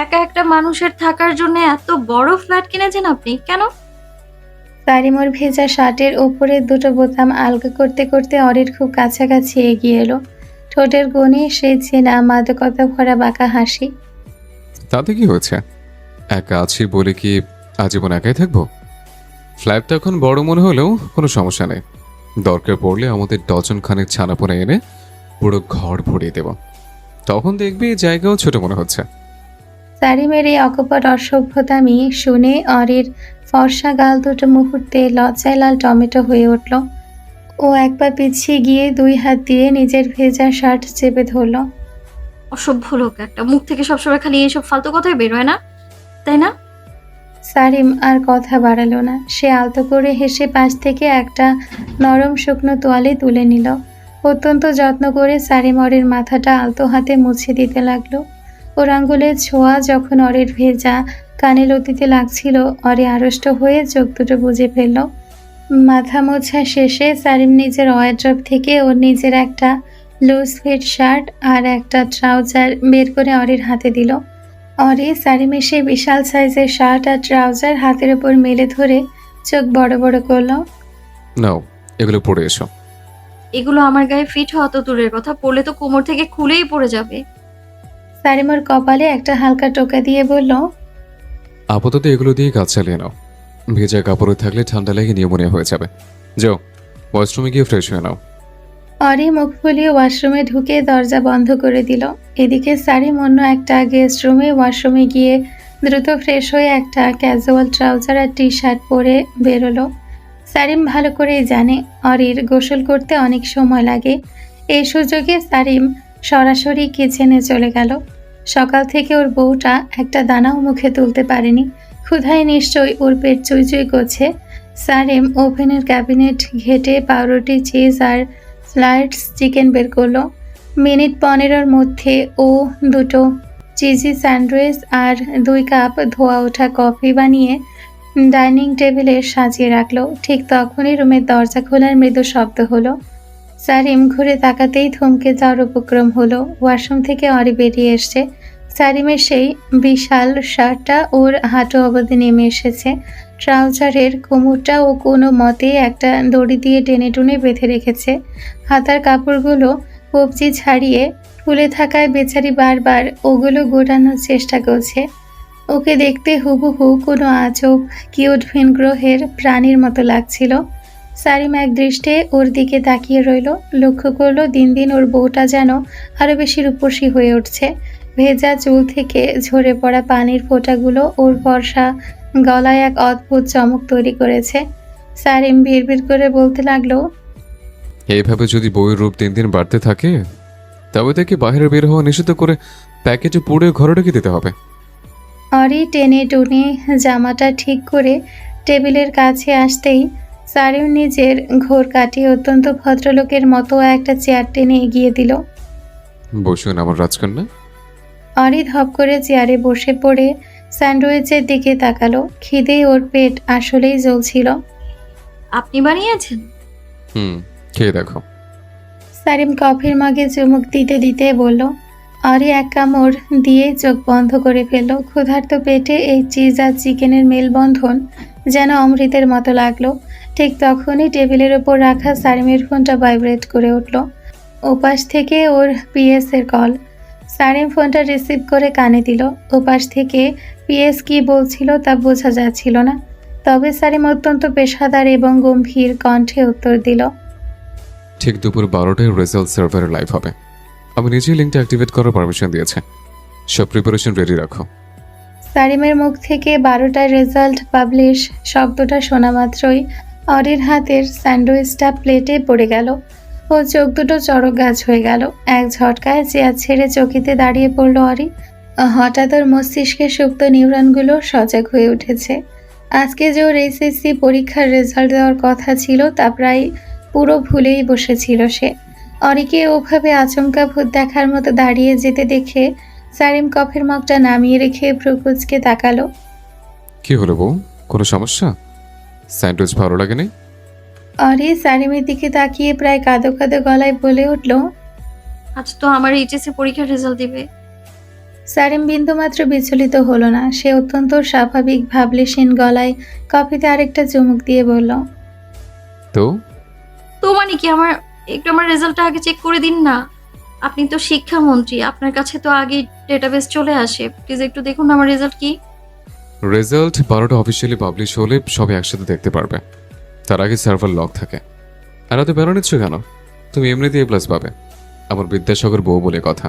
একা একটা মানুষের থাকার জন্য এত বড় ফ্ল্যাট কিনেছেন আপনি কেন? সারিম ওর ভেজা শার্টের ওপরের দুটো বোতাম আলগা করতে করতে অরির খুব কাছাকাছি এগিয়ে এলো। ঠোঁটের কোণে সেই চেনা মাদকতা ভরা বাঁকা হাসি। তাতে কি হয়েছে? একা আছি বলে কি আজীবন একাই থাকবো? ফ্ল্যাটটা এখন বড় মনে হলেও কোনো সমস্যা নেই। দরকার পড়লে আমাদের ডজন খানেক ছানাপোনা এনে পুরো ঘর ভরিয়ে দেব। তখন দেখবি এই জায়গাও ছোট মনে হচ্ছে। সারিমের এই অকপট অসভ্যতামি শুনে অরির ফর্সা গাল দুটো মুহূর্তে লজ্জায় লাল টমেটো হয়ে উঠল। ও এক পা পিছিয়ে গিয়ে দুই হাত দিয়ে নিজের ভেজা শার্ট চেপে ধরল। অসভ্য লোক একটা, মুখ থেকে সবসময় খালি এইসব ফালতু কথাই বেরোয় না, তাই না? সারিম আর কথা বাড়ালো না। সে আলতো করে হেসে পাশ থেকে একটা নরম শুকনো তোয়ালে তুলে নিল। অত্যন্ত যত্ন করে সারিম অরির মাথাটা আলতো হাতে মুছে দিতে লাগলো। ওর আঙ্গুলের ছোঁয়া যখন অরির ভেজা কানে লতিতে লাগছিল, অরি আড়ষ্ট হয়ে চোখ দুটো বুজে ফেলল। মাথা মোছা শেষে সারিম নিজের ওয়ারড্রব থেকে ওর নিজের একটা লুজ ফিট শার্ট আর একটা ট্রাউজার বের করে অরির হাতে দিল। অরি সারিমের সেই বিশাল সাইজের শার্ট আর ট্রাউজার হাতের ওপর মেলে ধরে চোখ বড় বড় করলো। নাও, এগুলো পরে এসো। এগুলো আমার গায়ে ফিট হওয়া তো দূরের কথা, পড়লে তো কোমর থেকে খুলেই পড়ে যাবে। সারিম ওর কপালে একটা হালকা টোকা দিয়ে বলল, আপাতত এগুলো দিয়ে কাজ চালিয়ে নাও। ভেজা কাপড়ে থাকলে ঠান্ডা লেগে নিউমোনিয়া হয়ে যাবে। যাও, ওয়াশরুমে গিয়ে ফ্রেশ হয়ে নাও। অরি মুখ ফুলিয়ে ওয়াশরুমে ঢুকে দরজা বন্ধ করে দিল। এদিকে সারিম অন্য একটা গেস্ট রুমে ওয়াশরুমে গিয়ে দ্রুত ফ্রেশ হয়ে একটা ক্যাজুয়াল ট্রাউজার আর টি শার্ট পরে বেরোলো। সারিম ভালো করেই জানে অরির গোসল করতে অনেক সময় লাগে। এই সুযোগে সারিম সরাসরি কিচেনে চলে গেল। সকাল থেকে ওর বউটা একটা দানাও মুখে তুলতে পারেনি। ক্ষুধায় নিশ্চয়ই ওর পেট চুই চুই করছে। সারিম ওভেনের ক্যাবিনেট ঘেটে পাউরুটি, চিজ আর স্লাইডস চিকেন বের করলো। মিনিট 15-এর মধ্যে ও দুটো চিজি স্যান্ডউইচ আর 2 কাপ ধোয়া ওঠা কফি বানিয়ে ডাইনিং টেবিলে সাজিয়ে রাখলো। ঠিক তখনই রুমের দরজা খোলার মৃদু শব্দ হলো। সারিম ঘুরে তাকাতেই থমকে যাওয়ার উপক্রম হলো। ওয়াশরুম থেকে অরি বেরিয়ে এসছে। সারিমের সেই বিশাল শার্টটা ওর হাঁটু অবধি নেমে এসেছে। ট্রাউজারের কোমরটা ও কোনো মতে একটা দড়ি দিয়ে টেনে টুনে বেঁধে রেখেছে। হাতার কাপড়গুলো কবজি ছাড়িয়ে ফুলে থাকায় বেচারি বারবার ওগুলো গোটানোর চেষ্টা করছে। ওকে দেখতে হুবহু কোনো আজব কিউট ভিন গ্রহের প্রাণীর মতো লাগছিল। সারিম এক দৃষ্টে ওর দিকে তাকিয়ে রইল। লক্ষ্য করলো দিন দিন ওর বউটা যেন আরো বেশি রূপসী হয়ে উঠছে। ভেজা চুল থেকে ঝরে পড়া পানির ফোঁটাগুলো ওর ফর্সা গলায় এক অদ্ভুত চমক তৈরি করেছে। সারিম বিড়বিড় করে বলতে লাগলো, এইভাবে যদি বউয়ের রূপ দিন দিন বাড়তে থাকে, তবে তাকে বাইরে বের হওয়া নিষিদ্ধ করে প্যাকেটে পুড়ে ঘরে ঢুকে দিতে হবে। অরি টেনে টুনে জামাটা ঠিক করে টেবিলের কাছে আসতেই সারিম নিজের ঘোর কাটিয়ে অত্যন্ত ভদ্রলোকের মতো একটা চেয়ার টেনে এগিয়ে দিল। বসুন আমার রাজকন্যা। অরি ধপ করে চেয়ারে বসে পড়ে স্যান্ডউইচের দিকে তাকালো। খিদেই ওর পেট আসলেই জ্বলছিল। আপনি বানিয়েছেন? হুম, খেয়ে দেখো। সারিম কফির মগে চুমুক দিতে দিতে বলল। অরি এক কামড় দিয়ে চোখ বন্ধ করে ফেলল। ক্ষুধার্ত পেটে এই চিজ আর চিকেনের মেলবন্ধন যেন অমৃতের মতো লাগলো। ঠিক তখনই টেবিলের ওপর রাখা সারিমের ফোনটা ভাইব্রেট করে উঠল। ওপাশ থেকে ওর পিএস এর কল। সারিম ফোনটা রিসিভ করে কানে দিল। ওপাশ থেকে পিএস কি বলছিল তা বোঝা যাচ্ছিল না। তবে সারিম অত্যন্ত পেশাদার এবং গম্ভীর কণ্ঠে উত্তর দিল। ঠিক দুপুর 12টায় রেজাল্ট সার্ভারে লাইভ হবে। আমি নিজেই লিঙ্কটা অ্যাক্টিভেট করার পারমিশন দিয়েছে। সব প্রিপারেশন রেডি রাখো। সারিমের মুখ থেকে 12টার রেজাল্ট পাবলিশ শব্দটা শোনা মাত্রই অরির হাতের স্যান্ডউইচটা প্লেটে পড়ে গেল। ও চোখ দুটো চড়ক গাছ হয়ে গেল। এক ঝটকায় চেয়ার ছেড়ে চকিতে দাঁড়িয়ে পড়ল অরি। হঠাৎ ওর মস্তিষ্কে সুপ্ত নিউরনগুলো সজাগ হয়ে উঠেছে। আজকে যে ওর এইচএসসি পরীক্ষার রেজাল্ট দেওয়ার কথা ছিল তা প্রায় পুরো ভুলেই বসেছিল সে। অরিকে ওভাবে আচমকা ভূত দেখার মতো দাঁড়িয়ে যেতে দেখে সারিম কফির মগটা নামিয়ে রেখে ভ্রুকুচকে তাকালো। কি হলো বউ, কোনো সমস্যা? স্যান্ডউইচ ভালো লাগেনি? অরি সারিমের দিকে তাকিয়ে প্রায় কাঁদো কাঁদো গলায় বলে উঠল। আজ তো আমার এইচএসসি পরীক্ষার রেজাল্ট দিবে। সারিম বিন্দুমাত্র বিচলিত হলো না। সে অত্যন্ত স্বাভাবিক ভাবলেশীন গলায় কফিতে আরেকটা চুমুক দিয়ে বলল, তো তো মানে কি, আমার রেজাল্টটা আগে চেক করে দিন না। আপনি তো শিক্ষামন্ত্রী, আপনার কাছে তো আগে ডেটাবেস চলে আসে। প্লিজ একটু দেখুন না আমার রেজাল্ট কি। রেজাল্ট 12টা অফিসিয়ালি পাবলিশ হলে সবাই একসাথে দেখতে পারবে। তার আগে সার্ভার লক থাকে। আর এত বেরো নিচ্ছ কেন? তুমি এমনিতেই প্লাস পাবে। আমার বিদ্যাসাগর বউ বলে কথা।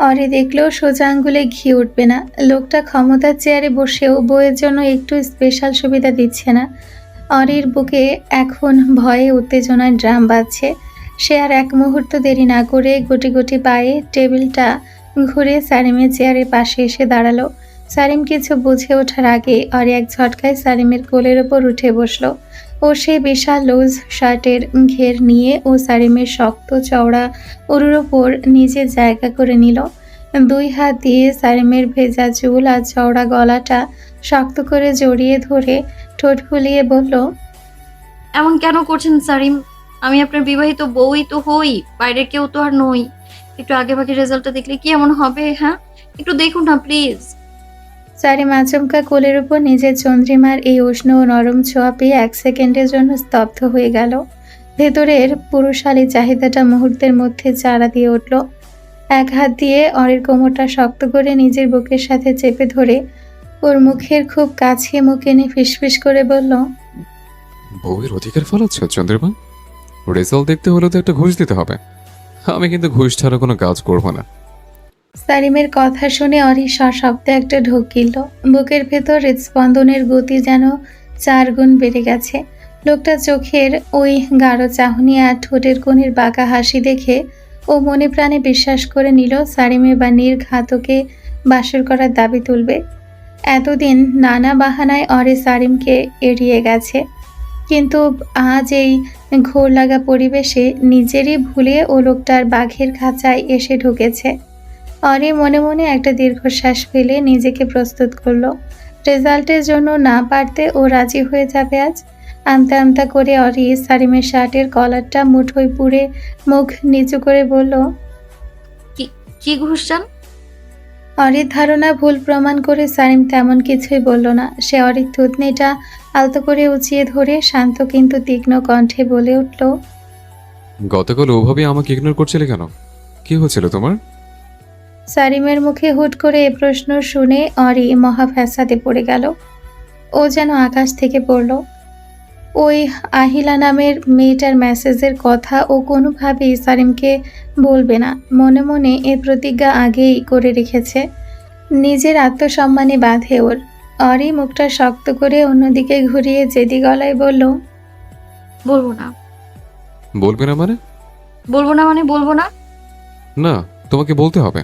অরি দেখলেও সোজা আঙ্গুলে ঘি উঠবে না। লোকটা ক্ষমতার চেয়ারে বসেও বইয়ের জন্য একটু স্পেশাল সুবিধা দিচ্ছে না। অরির বুকে এখন ভয়ে উত্তেজনায় ড্রাম বাজছে। সে আর এক মুহূর্ত দেরি না করে গুটি গুটি পায়ে টেবিলটা ঘুরে সারিমের চেয়ারের পাশে এসে দাঁড়ালো। সারিম কিছু বুঝে ওঠার আগে অরি এক ঝটকায় সারিমের কোলের ওপর উঠে বসলো। ও সেই বিশাল লুজ শার্টের ঘের নিয়ে ও সারিমের শক্ত চওড়া উরুর ওপর নিজের জায়গা করে নিল। দুই হাত দিয়ে সারিমের ভেজা চুল আর চওড়া গলাটা শক্ত করে জড়িয়ে ধরে ঠোঁট ফুলিয়ে বলল, এমন কেন করছেন সারিম? আমি আপনার বিবাহিত বউই তো হই, বাইরের কেউ তো আর নই। একটু আগে ভাগে রেজাল্টটা দেখলে কি এমন হবে? হ্যাঁ, একটু দেখুন না প্লিজ। সারিম আচমকা কোলের উপর নিজের চন্দ্রিমার এই উষ্ণ ও নরম ছোঁয়া পেয়ে 1 সেকেন্ডের জন্য স্তব্ধ হয়ে গেল। ভেতরের পুরুষালী চাহিদাটা মুহূর্তের মধ্যে চাড়া দিয়ে উঠল। এক হাত দিয়ে অরির কোমরটা শক্ত করে নিজের বুকের সাথে চেপে ধরে ওর মুখের খুব কাছে মুখ এনে ফিসফিস করে বলল, বউয়ের অধিকার ফলাচ্ছ চন্দ্রিমা? রেজাল্ট দেখতে হলে তো একটা ঘুষ দিতে হবে। আমি কিন্তু ঘুষ ছাড়া কোনো কাজ করবো না। সারিমের কথা শুনে অরি সশব্দে একটা ঢোক গিলল। বুকের ভেতর হৃদস্পন্দনের গতি যেন 4 গুণ বেড়ে গেছে। লোকটা চোখের ওই গাঢ় চাহনি আর ঠোঁটের কোণের বাঁকা হাসি দেখে ও মনে প্রাণে বিশ্বাস করে নিল সারিমে বা নির্ঘাতকে বাসর করার দাবি তুলবে। এতদিন নানা বাহানায় অরে সারিমকে এড়িয়ে গেছে, কিন্তু আজ এই ঘোর লাগা পরিবেশে নিজেরই ভুলে ও লোকটার বাঘের খাঁচায় এসে ঢুকেছে। অরি মনে মনে একটা দীর্ঘশ্বাস ফেলে নিজেকে প্রস্তুত করলো। রেজাল্টের জন্য না পারতে ও রাজি হয়ে যাবে আজ। আমতা আমতা করে অরি সারিমের শার্টের কলারটা মুঠোয় পুড়ে মুখ নিচু করে বলল, কি ঘুষ চান? অরির ধারণা ভুল প্রমাণ করে সারিম তেমন কিছুই বলল না। সে অরির থুতনিটা আলতো করে উঁচিয়ে ধরে শান্ত কিন্তু তীক্ষ্ণ কণ্ঠে বলে উঠল, গতকাল ওভাবে আমাকে ইগনোর করছিলে কেন? কি হয়েছিল তোমার? সারিমের মুখে হুট করে এ প্রশ্ন শুনে অরি মহা ফ্যাসাদে পড়ে গেল। ও যেন আকাশ থেকে পড়ল। ওই আহিলা নামের মেয়েটার মেসেজের কথা ও কোনোভাবেই সারিমকে বলবে না। মনে মনে এর প্রতিজ্ঞা আগেই করে রেখেছে। নিজের আত্মসম্মানে বাঁধে ওর। অরি মুখটা শক্ত করে অন্যদিকে ঘুরিয়ে জেদি গলায় বলল, বলবো না। বলবে না মানে? বলবো না মানে বলবো না। না, তোমাকে বলতে হবে।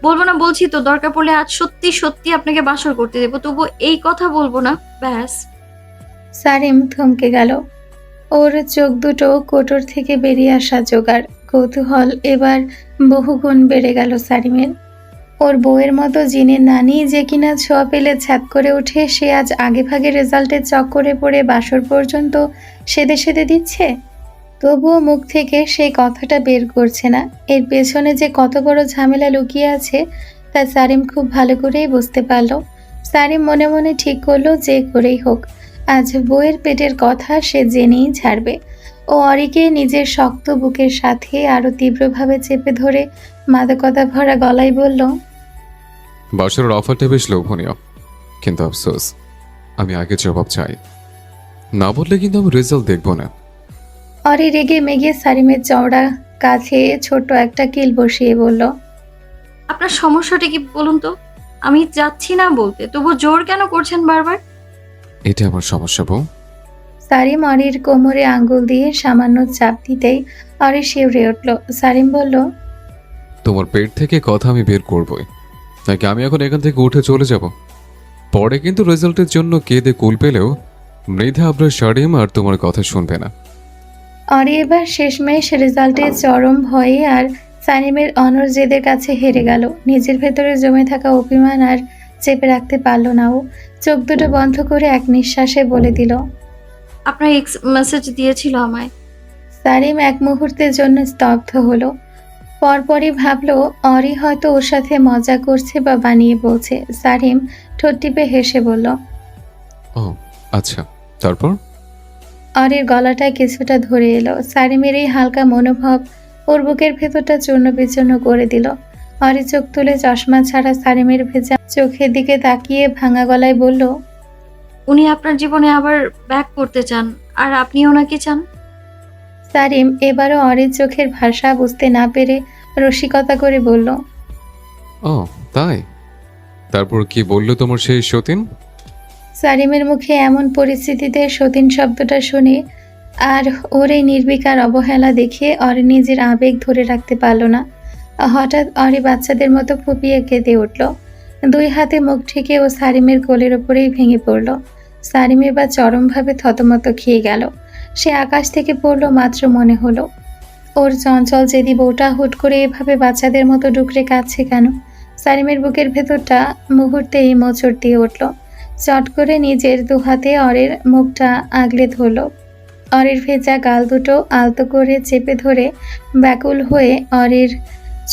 বলবো না বলছি তো। দরকার পড়লে আজ সত্যি সত্যি আপনাকে বাসর করতে দেবো, তবু এই কথা বলবো না, ব্যাস। সারিম থমকে গেল। ওর চোখ দুটো কোটর থেকে বেরিয়ে আসা জোগাড়। কৌতূহল এবার বহুগুণ বেড়ে গেল সারিমের। ওর বউয়ের মতো জিনের নানি যে কিনা ছোঁয়া পেলে ছ্যাদ করে উঠে, সে আজ আগে ভাগে রেজাল্টের চক্করে পড়ে বাসর পর্যন্ত সেদে সেদে দিচ্ছে। তবুও মুখ থেকে সেই কথাটা বের করছে না। এর পেছনে যে কত বড় ঝামেলা লুকিয়ে আছে তা সারিম খুব ভালো করেই বুঝতে পারল। সারিম মনে মনে ঠিক করলো যে করেই হোক আজ বউয়ের পেটের কথা সে জেনেই ছাড়বে। ও অরিকে নিজের শক্ত বুকের সাথে আরো তীব্রভাবে চেপে ধরে মাদকতা ভরা গলায় বলল, বাসরের অফারটা বেশ লোভনীয়, কিন্তু আফসোস আমি আগে জবাব চাই। না বললে কিন্তু আমি রেজাল্ট দেখবো না। অরি রেগে মেগে সারিমের চওড়া কাছে ছোট একটা কিল বসিয়ে বলল, আপনার সমস্যাটা কি বলুন তো? আমি যাচ্ছি না বলতে, তবু জোর কেন করছেন বারবার? এটা আমার সমস্যা বউ। সারিম অরির কোমরে আঙ্গুল দিয়ে সামান্য চাপ দিতেই অরি শিউরে উঠল। সারিম বলল, তোমার পেট থেকে কথা আমি বের করবই, নাকি আমি এখন এখান থেকে উঠে চলে যাব? পরে কিন্তু রেজাল্টের জন্য কেঁদে কুল পেলেও মৃধা আবরার সারিম আর তোমার কথা শুনবে না। অরি এবার শেষমেশ রেজাল্টের চরম ভয়ে আর সারিমের অনর জেদের কাছে হেরে গেল। নিজের ভেতরে জমে থাকা অভিমান আর চেপে রাখতে পারল না ও। চোখ দুটো বন্ধ করে এক নিঃশ্বাসে বলে দিল, আপনার এক্স মেসেজ দিয়েছিল আমায়। সারিম এক মুহূর্তের জন্য স্তব্ধ হলো। পরপরই ভাবলো অরি হয়তো ওর সাথে মজা করছে বা বানিয়ে বলছে। সারিম ঠোঁট টিপে হেসে বলল। ও আচ্ছা, তারপর? অরির গলাটা কিছুটা ধরে এলো। সারিমের এই হালকা মনোভাব ওর বুকের ভেতরটা চূর্ণ বিচূর্ণ করে দিল। অরি চোখ তুলে চশমা ছাড়া সারিমের ভেজা চোখের দিকে তাকিয়ে ভাঙা গলায় বলল। উনি আপনার জীবনে আবার ব্যাক করতে চান, আর আপনি ওনাকে চান। সারিম এবারও অরির চোখের ভাষা বুঝতে না পেরে রসিকতা করে বলল। ও তাই? তারপর কি বললো তোমার সেই সতীন? সারিমের মুখে এমন পরিস্থিতিতে সতীন শব্দটা শুনে আর ওর এই নির্বিকার অবহেলা দেখে অরি নিজের আবেগ ধরে রাখতে পারল না। হঠাৎ অরি বাচ্চাদের মতো ফুপিয়ে কেঁদে উঠল। দুই হাতে মুখ ঠেকে ও সারিমের কোলের ওপরেই ভেঙে পড়ল। সারিম এবার চরমভাবে থতমত খেয়ে গেল। সে আকাশ থেকে পড়ল মাত্র মনে হলো। ওর চঞ্চল জেদি বউটা হুট করে এভাবে বাচ্চাদের মতো ডুকরে কাঁদছে কেন? সারিমের বুকের ভেতরটা মুহূর্তেই মোচড় দিয়ে উঠল। চট করে নিজের দুহাতে অরের মুখটা আগলে ধরল। অরের ভেজা গাল দুটো আলতো করে চেপে ধরে ব্যাকুল হয়ে অরের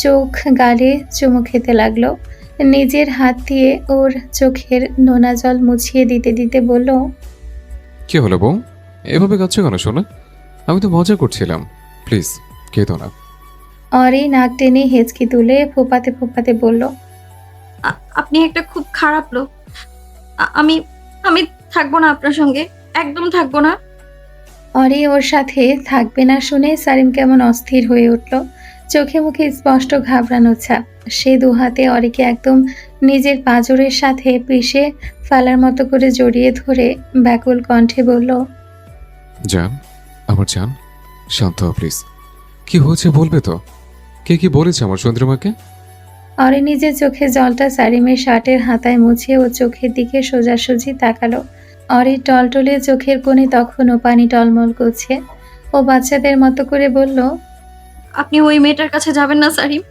চোখ গালে চুমু খেতে লাগলো। নিজের হাত দিয়ে ওর চোখের নোনা জল মুছিয়ে দিতে দিতে বলল। কি হলো বউ, এভাবে কাঁদছো কেন শোনা? আমি তো মজা করছিলাম, প্লিজ কেঁদো না। অরে নাক টেনে হেঁচকি তুলে ফোপাতে ফোপাতে বলল। আপনি একটা খুব খারাপ লোক। আমি আমি থাকবো না আপনার সঙ্গে, একদম থাকবো না। অরি ওর সাথে থাকবে না শুনে সারিম কেমন অস্থির হয়ে উঠল। চোখে মুখে স্পষ্ট ঘাবড়ানো ছাপ। সে দুহাতে অরিকে একদম নিজের পাঁজরের সাথে পিষে ফেলার মতো করে জড়িয়ে ধরে ব্যাকুল কণ্ঠে বলল। জান, আমার জান, শান্ত হও প্লিজ। কি হয়েছে বলবে তো? কে কি বলেছে আমার চন্দ্রিমাকে? অরি নিজের চোখে জলটা সারিমের শার্টের হাতায় মুছে ও চোখের দিকে সোজাসুজি তাকালো। অরির টলটলে চোখের কোণে তখনও পানি টলমল করছে। ও বাচ্চাদের মতো করে বলল। আপনি ওই মেয়েটার কাছে যাবেন না সারিম।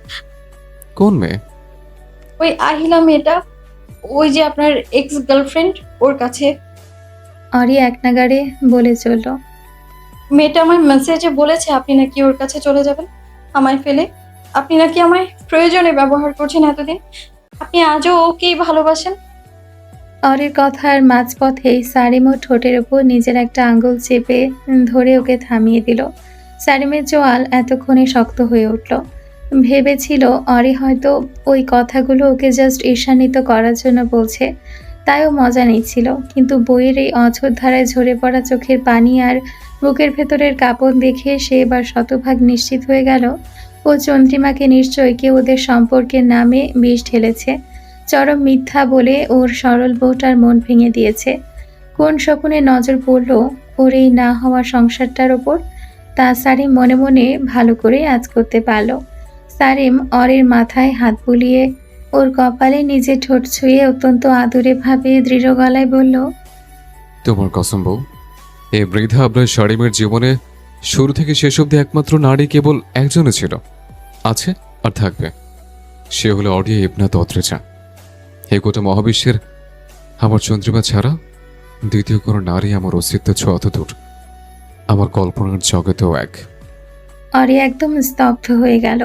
কোন মেয়ে? ওই আহিলা মেয়েটা, ওই যে আপনার এক্স গার্লফ্রেন্ড, ওর কাছে। অরি এক নাগাড়ে বলে চলল। মেয়েটা আমার মেসেজে বলেছে আপনি নাকি ওর কাছে চলে যাবেন আমায় ফেলে। আপনি নাকি আমায় প্রয়োজনে ব্যবহার করছেন এতদিন। আপনি আজও ওকেই ভালোবাসেন। অরির কথার মাঝপথেই সারিম ও ঠোঁটের ওপর নিজের একটা আঙ্গুল চেপে ধরে ওকে থামিয়ে দিল। সারিমের জোয়াল এতক্ষণে শক্ত হয়ে উঠল। ভেবেছিল অরি হয়তো ওই কথাগুলো ওকে জাস্ট ঈর্ষান্বিত করার জন্য বলছে, তাইও মজা নিচ্ছিল। কিন্তু বইয়ের এই অঝোর ধারায় ঝরে পড়া চোখের পানি আর বুকের ভেতরের কাঁপন দেখে সে এবার শতভাগ নিশ্চিত হয়ে গেল ও চন্দ্রিমাকে নিশ্চয়ই কেউ ওদের সম্পর্কের নামে বিষ ঢেলেছে। চরম মিথ্যা বলে ওর সরল বউটার মন ভেঙে দিয়েছে। কোন শকুনে নজর পড়ল ওর এই না হওয়া সংসারটার ওপর, তা সারিম মনে মনে ভালো করে আজ করতে পারল। সারিম অরের মাথায় হাত বুলিয়ে ওর কপালে নিজে ঠোঁট ছুঁয়ে অত্যন্ত আদুরে ভাবে দৃঢ় গলায় বলল। তোমার কসম বউ, এই বৃদ্ধা আপনার শারিমের জীবনে শুরু থেকে শেষ অবধি একমাত্র নারী কেবল একজনই ছিল, আছে আর থাকবে। সে হলো অডিয়া ইবনাত অত্রেজা। এই গোটা মহাবিশ্বের আমার চন্দ্রিমা ছাড়া দ্বিতীয় কোনো নারী আমার অস্তিত্ব ছোঁয়া অত দূর, আমার কল্পনার জগতেও এক। অরি একদম স্তব্ধ হয়ে গেল।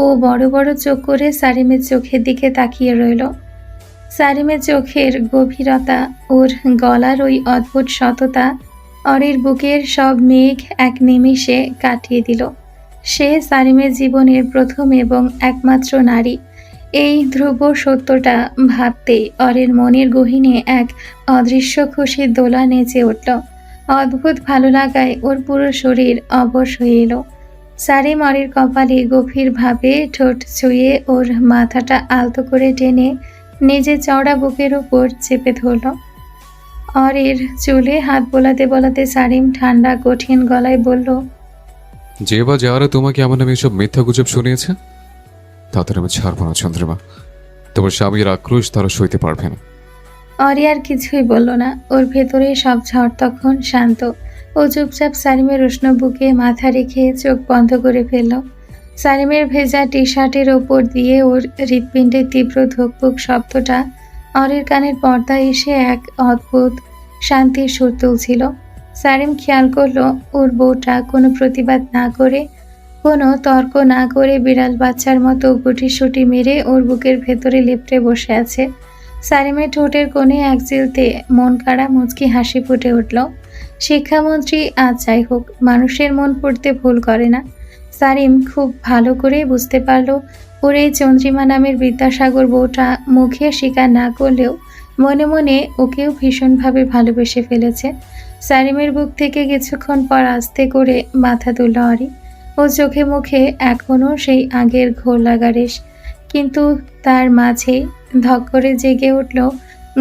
ও বড় বড় চোখ করে সারিমের চোখের দিকে তাকিয়ে রইল। সারিমের চোখের গভীরতা, ওর গলার ওই অদ্ভুত সততা অরির বুকের সব মেঘ এক নিমিষে কাটিয়ে দিল। সে সারিমের জীবনের প্রথম এবং একমাত্র নারী। এই ধ্রুব সত্যটা ভাবতেই অরির মনের গহীনে এক অদৃশ্য খুশির দোলা নেচে উঠল। অদ্ভুত ভালো লাগায় ওর পুরো শরীর অবশ হয়ে এলো। সারিম অরির কপালে গভীরভাবে ঠোঁট ছুঁয়ে ওর মাথাটা আলতো করে টেনে নিজের চওড়া বুকের উপর চেপে ধরল। অরির চুলে হাত বোলাতে বোলাতে সারিম ঠান্ডা কঠিন গলায় বলল। যে বা যারা তোমাকে আমার নামে এসব মিথ্যা গুজব শুনিয়েছে তাদের আমি ছাড়বো না চন্দ্রিমা। তোমার স্বামীর আক্রোশ তারা সইতে পারবে না। অরি আর কিছুই বলল না। ওর ভেতরে সব ঝড় তখন শান্ত। ও চুপচাপ সারিমের উষ্ণ বুকে মাথা রেখে চোখ বন্ধ করে ফেলল। সারিমের ভেজা টি শার্টের ওপর দিয়ে ওর হৃৎপিণ্ডের তীব্র ধুকপুক শব্দটা অরির কানের পর্দায় এসে এক অদ্ভুত শান্তির সুর তুলছিল। সারিম খেয়াল করলো ওর বউটা কোনো প্রতিবাদ না করে কোনো তর্ক না করে বিড়াল বাচ্চার মতো গুটিসুটি মেরে ওর বুকের ভেতরে লেপ্টে বসে আছে। সারিমের ঠোঁটের কোণে এক চিলতে মন কাড়া মুচকি হাসি ফুটে উঠল। শিক্ষামন্ত্রী আজ যাই হোক, মানুষের মন পড়তে ভুল করে না। সারিম খুব ভালো করে বুঝতে পারল ওর এই চন্দ্রিমা নামের বিদ্যাসাগর বউটা মুখে স্বীকার না করলেও মনে মনে ওকেও ভীষণভাবে ভালোবেসে ফেলেছে। সারিমের বুক থেকে কিছুক্ষণ পর আস্তে করে মাথা তুলল অরি। ও চোখে মুখে এখনও সেই আগের ঘোর লাগা রেশ, কিন্তু তার মাঝে ধক করে জেগে উঠল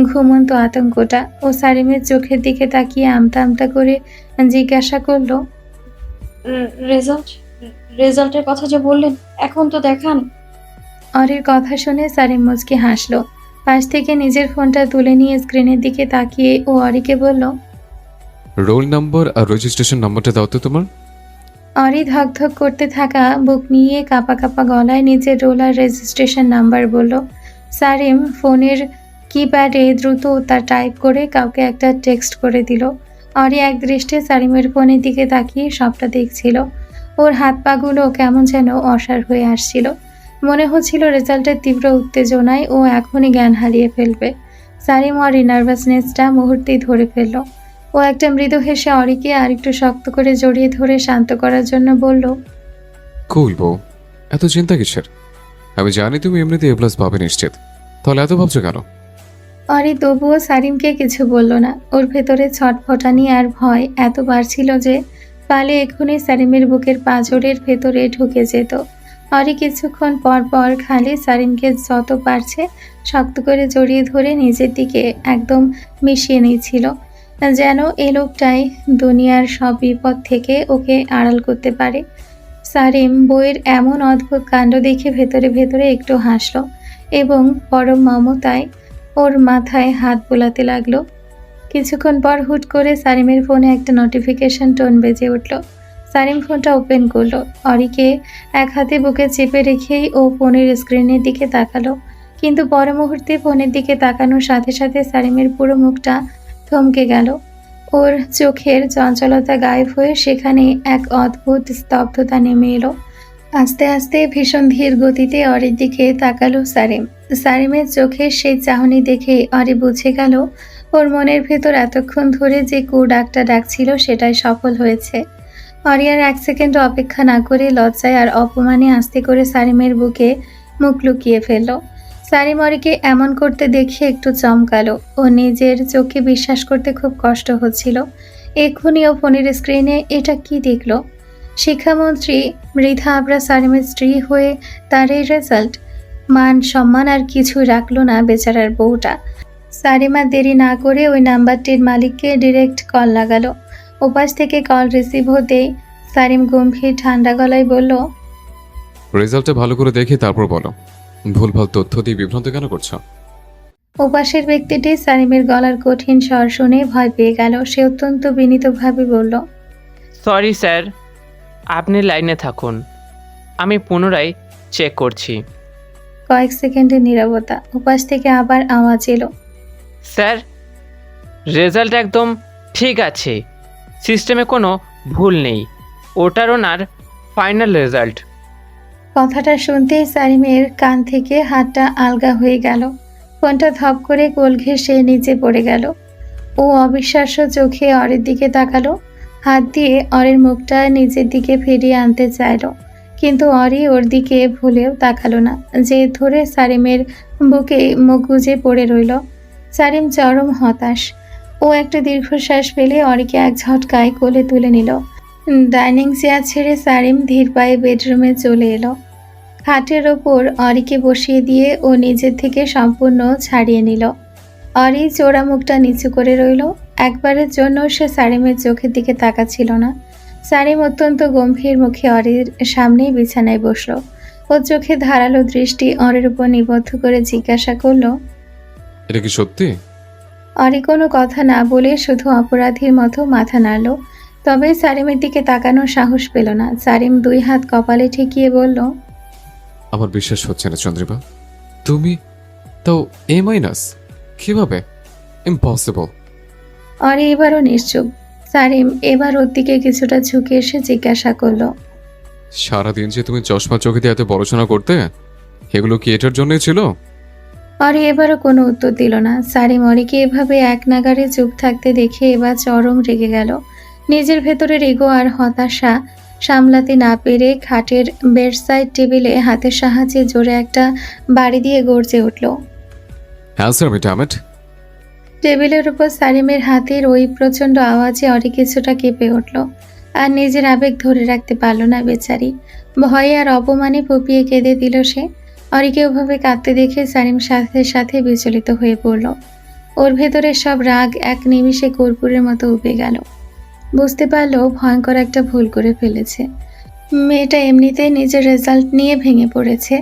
ঘুমন্ত আতঙ্কটা। ও সারিমের চোখের দিকে তাকিয়ে আমতা আমতা করে জিজ্ঞাসা করলো, রেজাল্ট রেজাল্টের কথা যে বললেন, এখন তো দেখান। অরির কথা শুনে সারিম মুচকি হাসলো। পাশ থেকে নিজের ফোনটা তুলে নিয়ে স্ক্রিনের দিকে তাকিয়ে ও অরিকে বলল, রোল নাম্বার আর রেজিস্ট্রেশন নাম্বারটা দাও তো তোমার। অরি ধকধক করতে থাকা বুক নিয়ে কাঁপা কাঁপা গলায় নিজের রোল আর রেজিস্ট্রেশন নাম্বার বলল। সারিম ফোনের কিপ্যাডে দ্রুত তা টাইপ করে কাউকে একটা টেক্সট করে দিল। অরি এক দৃষ্টে সারিমের ফোনের দিকে তাকিয়ে সবটা দেখছিল। ওর হাত পাগুলো কেমন যেন অসাড় হয়ে আসছিল। মনে হচ্ছিল রেজাল্টের তীব্র উত্তেজনায় ও এখনই জ্ঞান হারিয়ে ফেলবে। সারিম অরি নার্ভাসনেসটা মুহূর্তেই ধরে ফেলল। ও একটা মৃদু হেসে অরিকে আরেকটু শক্ত করে জড়িয়ে ধরে শান্ত করার জন্য বলল, কুল বউ, এত চিন্তা কিসের? আমি জানি তুমি এমনিতে এ প্লাস পাবে নিশ্চিত, তাহলে এত ভাবছো কেন? অরি তবুও সারিমকে কিছু বলল না। ওর ভেতরে ছটফটানি আর ভয় এত বাড়ছিল যে পালে এক্ষুনি সারিমের বুকের পাঁজরের ভেতরে ঢুকে যেত। অরি কিছুক্ষণ পর পর খালি সারিমকে যত পারছে শক্ত করে জড়িয়ে ধরে নিজের দিকে একদম মিশিয়ে নিয়েছিল, যেন এ লোকটাই দুনিয়ার সব বিপদ থেকে ওকে আড়াল করতে পারে। সারিম বইয়ের এমন অদ্ভুত কাণ্ড দেখে ভেতরে ভেতরে একটু হাসল এবং পরম মমতায় ওর মাথায় হাত বোলাতে লাগলো। কিছুক্ষণ পর হুট করে সারিমের ফোনে একটা নোটিফিকেশন টোন বেজে উঠল। সারিম ফোনটা ওপেন করলো। অরিকে এক হাতে বুকে চেপে রেখেই ও ফোনের স্ক্রিনের দিকে তাকালো, কিন্তু পর মুহূর্তে ফোনের দিকে তাকানোর সাথে সাথে সারিমের পুরো মুখটা থমকে গেল। ওর চোখের চঞ্চলতা গায়েব হয়ে সেখানে এক অদ্ভুত স্তব্ধতা নেমে এলো। আস্তে আস্তে ভীষণ ধীর গতিতে অরির দিকে তাকালো সারিম। সারিমের চোখের সেই চাহনি দেখে অরি বুঝে গেল ওর মনের ভেতর এতক্ষণ ধরে যে ডাকটা ডাকছিল সেটাই সফল হয়েছে। অরি আর এক সেকেন্ড অপেক্ষা না করে লজ্জায় আর অপমানে আস্তে করে সারিমের বুকে মুখ লুকিয়ে ফেলল। সারিম অরিকে এমন করতে দেখে একটু চমকালো। ও নিজের চোখে বিশ্বাস করতে খুব কষ্ট হচ্ছিল। এক্ষুনি ও ফোনের স্ক্রিনে এটা কি দেখলো? শিক্ষামন্ত্রী মৃধা আবরা সারিমের স্ত্রী হয়ে তার এই রেজাল্ট! মান সম্মান আর কিছু রাখলো না বেচারার বউটা। সারিমা দেরি না করে ওই নাম্বারটির মালিককে ডিরেক্ট কল লাগালো। ওপাশ থেকে কল রিসিভ হতেই সারিম গম্ভীর ঠান্ডা গলায় বলল, রেজাল্টটা ভালো করে দেখে তারপর বলো, ভুলভাল তথ্য দিয়ে বিভ্রান্ত কেন করছো? ওপাশের ব্যক্তিটি সারিমের গলার কঠিন স্বর শুনে ভয় পেয়ে গেল। সে অত্যন্ত বিনীতভাবে বলল, সরি স্যার, আপনি লাইনে থাকুন, আমি পুনরায় চেক করছি। কয়েক সেকেন্ডের নীরবতা। ওপাশ থেকে আবার আওয়াজ এলো, স্যার, রেজাল্ট একদম ঠিক আছে, সিস্টেমে কোনো ভুল নেই, ওটার ওনার ফাইনাল রেজাল্ট। কথাটা শুনতেই সারিমের কান থেকে হাতটা আলগা হয়ে গেল। ফোনটা ধপ করে কোল ঘেঁষে নিচে পড়ে গেল। ও অবিশ্বাস্য চোখে অরের দিকে তাকালো। হাত দিয়ে অরের মুখটা নিজের দিকে ফিরিয়ে আনতে চাইল, কিন্তু অরি ওর দিকে ভুলেও তাকালো না। যে ধরে সারিমের বুকে মুখ গুজে পড়ে রইল। সারিম চরম হতাশ। ও একটা দীর্ঘশ্বাস ফেলে অরিকে এক ঝটকায় কোলে তুলে নিল। ডাইনিং চেয়ার ছেড়ে সারিম ধীর পায়ে বেডরুমে চলে এলো। খাটের ওপর অরিকে বসিয়ে দিয়ে ও নিজের থেকে সম্পূর্ণ ছাড়িয়ে নিল। অরি চোরা মুখটা নিচু করে রইল। একবারের জন্য সে সারিমের চোখের দিকে তাকাচ্ছিল না। সারিম অত্যন্ত গম্ভীর মুখে অরির সামনেই বিছানায় বসলো। ওর চোখে ধারালো দৃষ্টি অরির উপর নিবদ্ধ করে জিজ্ঞাসা করলো, এটা কি সত্যি? অরি কোনো কথা না বলে শুধু অপরাধীর মতো মাথা নাড়ল। তবে সারিমের দিকে তাকানোর সাহস পেল না। সারিম দুই হাত কপালে ঠেকিয়ে বলল, আমার বিশ্বাস হচ্ছে না চন্দ্রিমা, তুমি তাও এ মাইনাস? কিভাবে? ইম্পসিবল। অরি এবারও নিশ্চুপ। সারিম এবার ওর দিকে কিছুটা ঝুঁকে এসে জিজ্ঞাসা করলো, সারাদিন যে তুমি চশমা চোখে দিয়ে এত পড়াশোনা করতে, এগুলো কি এটার জন্যই ছিল? অরি এবারও কোনো উত্তর দিল না। সারিম অরিকে এভাবে এক নাগাড়ে চুপ থাকতে দেখে এবার চরম রেগে গেল। নিজের ভেতরের ইগো আর হতাশা সামলাতে না পেরে খাটের বেডসাইড টেবিলে হাতের সাহায্যে জোরে একটা বাড়ি দিয়ে গর্জে উঠল। Answer me damn it. টেবিলের উপর সারিমের হাতের ওই প্রচণ্ড আওয়াজে অরি কিছুটা কেঁপে উঠল, আর নিজের আবেগ ধরে রাখতে পারল না বেচারি। ভয়ে আর অপমানে ফুপিয়ে কেঁদে দিল সে। অরিকে ওভাবে কাঁদতে দেখে সারিম সাথে সাথে বিচলিত হয়ে পড়ল। ওর ভেতরে সব রাগ এক নিমিষে কর্পূরের মতো উবে গেল। বুঝতে পারল ভয়ঙ্কর একটা ভুল করে ফেলেছে। মেয়েটা এমনিতেই নিজের রেজাল্ট নিয়ে ভেঙে পড়েছে,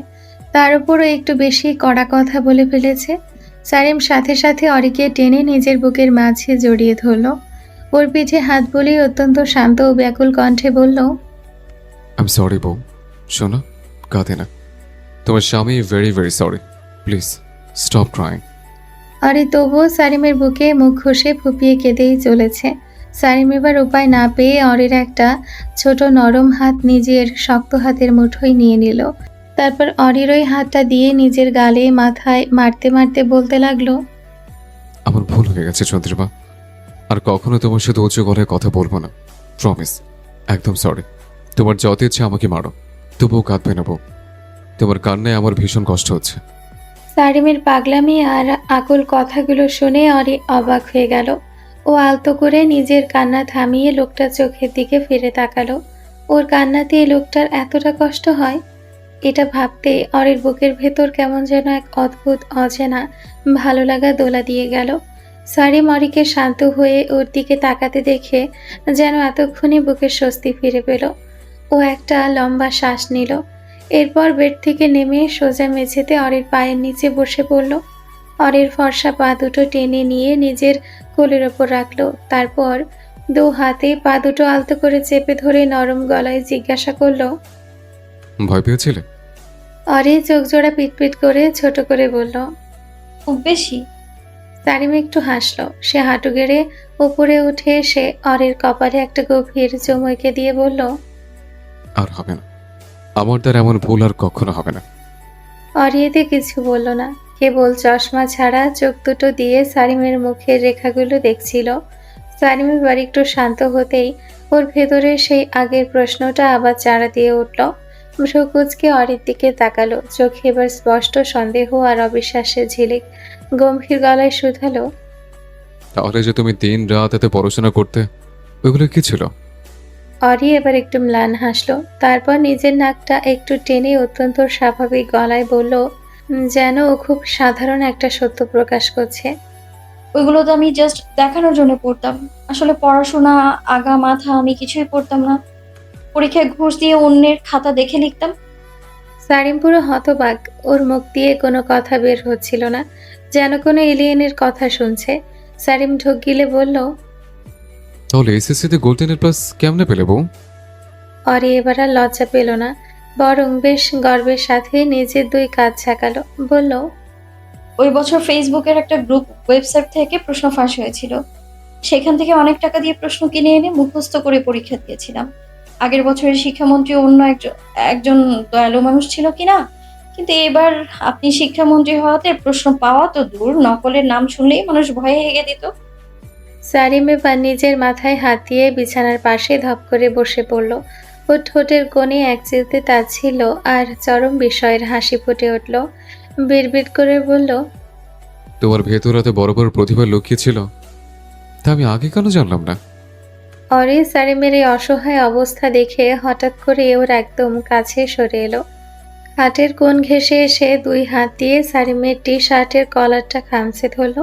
তার উপরও একটু বেশি কড়া কথা বলে ফেলেছে। সারিম সাথে সাথে অরিকে টেনে নিজের বুকের মাঝে জড়িয়ে ধরল। ওর পিঠে হাত বুলিয়ে অত্যন্ত শান্ত ও ব্যাকুল কণ্ঠে বলল, আই এম সরি বউ। শোনো, কাঁদে না। তোমার স্বামী very very sorry. Please stop crying. Ori তবুও সারিমের বুকে মুখ ঘষে ফুপিয়ে কেঁদেই চলেছে। সারিম এবার উপায় না পেয়ে অরির একটা ছোট নরম হাত নিজের শক্ত হাতের মুঠোয় নিয়ে নিল। তারপর অরির ওই হাতটা দিয়ে নিজের গালে মাথায় মারতে মারতে বলতে লাগলো, আমার ভুল হয়ে গেছে চন্দ্রিমা। আর কখনো তোমার সাথে উঁচু গলায় কথা বলবো না, প্রমিস। একদম সরি। তোমার যত ইচ্ছে আমাকে মারো, তবুও কাঁদবে না বউ। তোমার কান্নায় আমার ভীষণ কষ্ট হচ্ছে। সারিমের পাগলামি আর আকুল কথাগুলো শুনে অরি অবাক হয়ে গেল। ও আলতো করে নিজের কান্না থামিয়ে লোকটার চোখের দিকে ফিরে তাকালো। ওর কান্নাতে এই লোকটার এতটা কষ্ট হয়, এটা ভাবতে অরির বুকের ভেতর কেমন যেন এক অদ্ভুত অচেনা ভালো লাগা দোলা দিয়ে গেল। সারিম অরিকে শান্ত হয়ে ওর দিকে তাকাতে দেখে যেন এতক্ষণে বুকের স্বস্তি ফিরে পেল। ও একটা লম্বা শ্বাস নিল। এরপর বেড থেকে নেমে সোজা মেঝেতে অরির পায়ের নিচে বসে পড়ল। অরির ফর্সা পা দুটো টেনে নিয়ে নিজের কোলের ওপর রাখলো। তারপর দু হাতে পা দুটো আলতো করে চেপে ধরে নরম গলায় জিজ্ঞাসা করলো, ভয় পেয়েছিলে? অরি চোখ জোড়া পিটপিট করে ছোট করে বলল। খুব বেশি? সারিম একটু হাসলো। সে হাঁটু গেড়ে উপরে উঠে এসে অরির কপালে একটা গভীর চুমুকে দিয়ে বলল, আর হবে না। আমার দ্বারা এমন ভুল আর কখনো হবে না। অরি এতে কিছু বলল না, কেবল চশমা ছাড়া চোখ দুটো দিয়ে সারিমের মুখের রেখাগুলো দেখছিল। সারিম এবার একটু শান্ত হতেই ওর ভেতরে সেই আগের প্রশ্নটা আবার চাড়া দিয়ে উঠল। ভ্রু কুঁচকে অরির দিকে তাকালো। চোখে এবার স্পষ্ট সন্দেহ আর অবিশ্বাসের ঝিলিক। গম্ভীর গলায় শুধালো, তাহলে যে তুমি দিন রাত এতে পড়াশোনা করতে, ওইগুলো কি ছিল? অরি এবার একটু ম্লান হাসলো। তারপর নিজের নাকটা একটু টেনে অত্যন্ত স্বাভাবিক গলায় বলল, যেন ও খুব সাধারণ একটা সত্য প্রকাশ করছে। ওইগুলো তো আমি জাস্ট দেখানোর জন্য পড়তাম। আসলে পড়াশোনা আগা মাথা আমি কিছুই পড়তাম না। পরীক্ষায় ঘুষ দিয়ে অন্যের খাতা দেখে লিখতাম। সারিম পুরো হতবাক। ওর মুখ দিয়ে কোনো কথা বের হচ্ছিল না, যেন কোনো এলিয়েনের কথা শুনছে। সারিম ঢোক গিলে বলল, তাহলে এসএসসিতে গোল্ডেন প্লাস কেমনে পেলে বউ? অরি এবার আর লজ্জা পেল না, বরং বেশ গর্বের সাথে নিজের দুই কাঁধ ঝাঁকালো। বলল, ওই বছর ফেসবুকের একটা গ্রুপ ওয়েবসাইট থেকে প্রশ্ন ফাঁস হয়েছিল। সেখান থেকে অনেক টাকা দিয়ে প্রশ্ন কিনে এনে মুখস্থ করে পরীক্ষা দিয়েছিলাম। আগের বছরের শিক্ষামন্ত্রী অন্য একজন দয়ালু মানুষ ছিল কিনা, কিন্তু এবার আপনি শিক্ষামন্ত্রী হওয়াতে প্রশ্ন পাওয়া তো দূর, নকলের নাম শুনলেই মানুষ ভয়ে হেগে দিত। সারিম এবার নিজের মাথায় হাত দিয়ে বিছানার পাশে ধপ করে বসে পড়ল। ওর ঠোঁটের কোণে এক চিলতে তাচ্ছিল্য আর চরম বিষয়ের হাসি ফুটে উঠল। বিড়বিড় করে বলল, তোমার ভেতর এত বড় বড় প্রতিভা লুকিয়ে ছিল, তা আমি আগে কেন জানলাম না? অরি সারিমের এই অসহায় অবস্থা দেখে হঠাৎ করে ওর একদম কাছে সরে এলো। খাটের কোণ ঘেঁষে এসে দুই হাত দিয়ে সারিমের টি শার্টের কলারটা খামচে ধরল।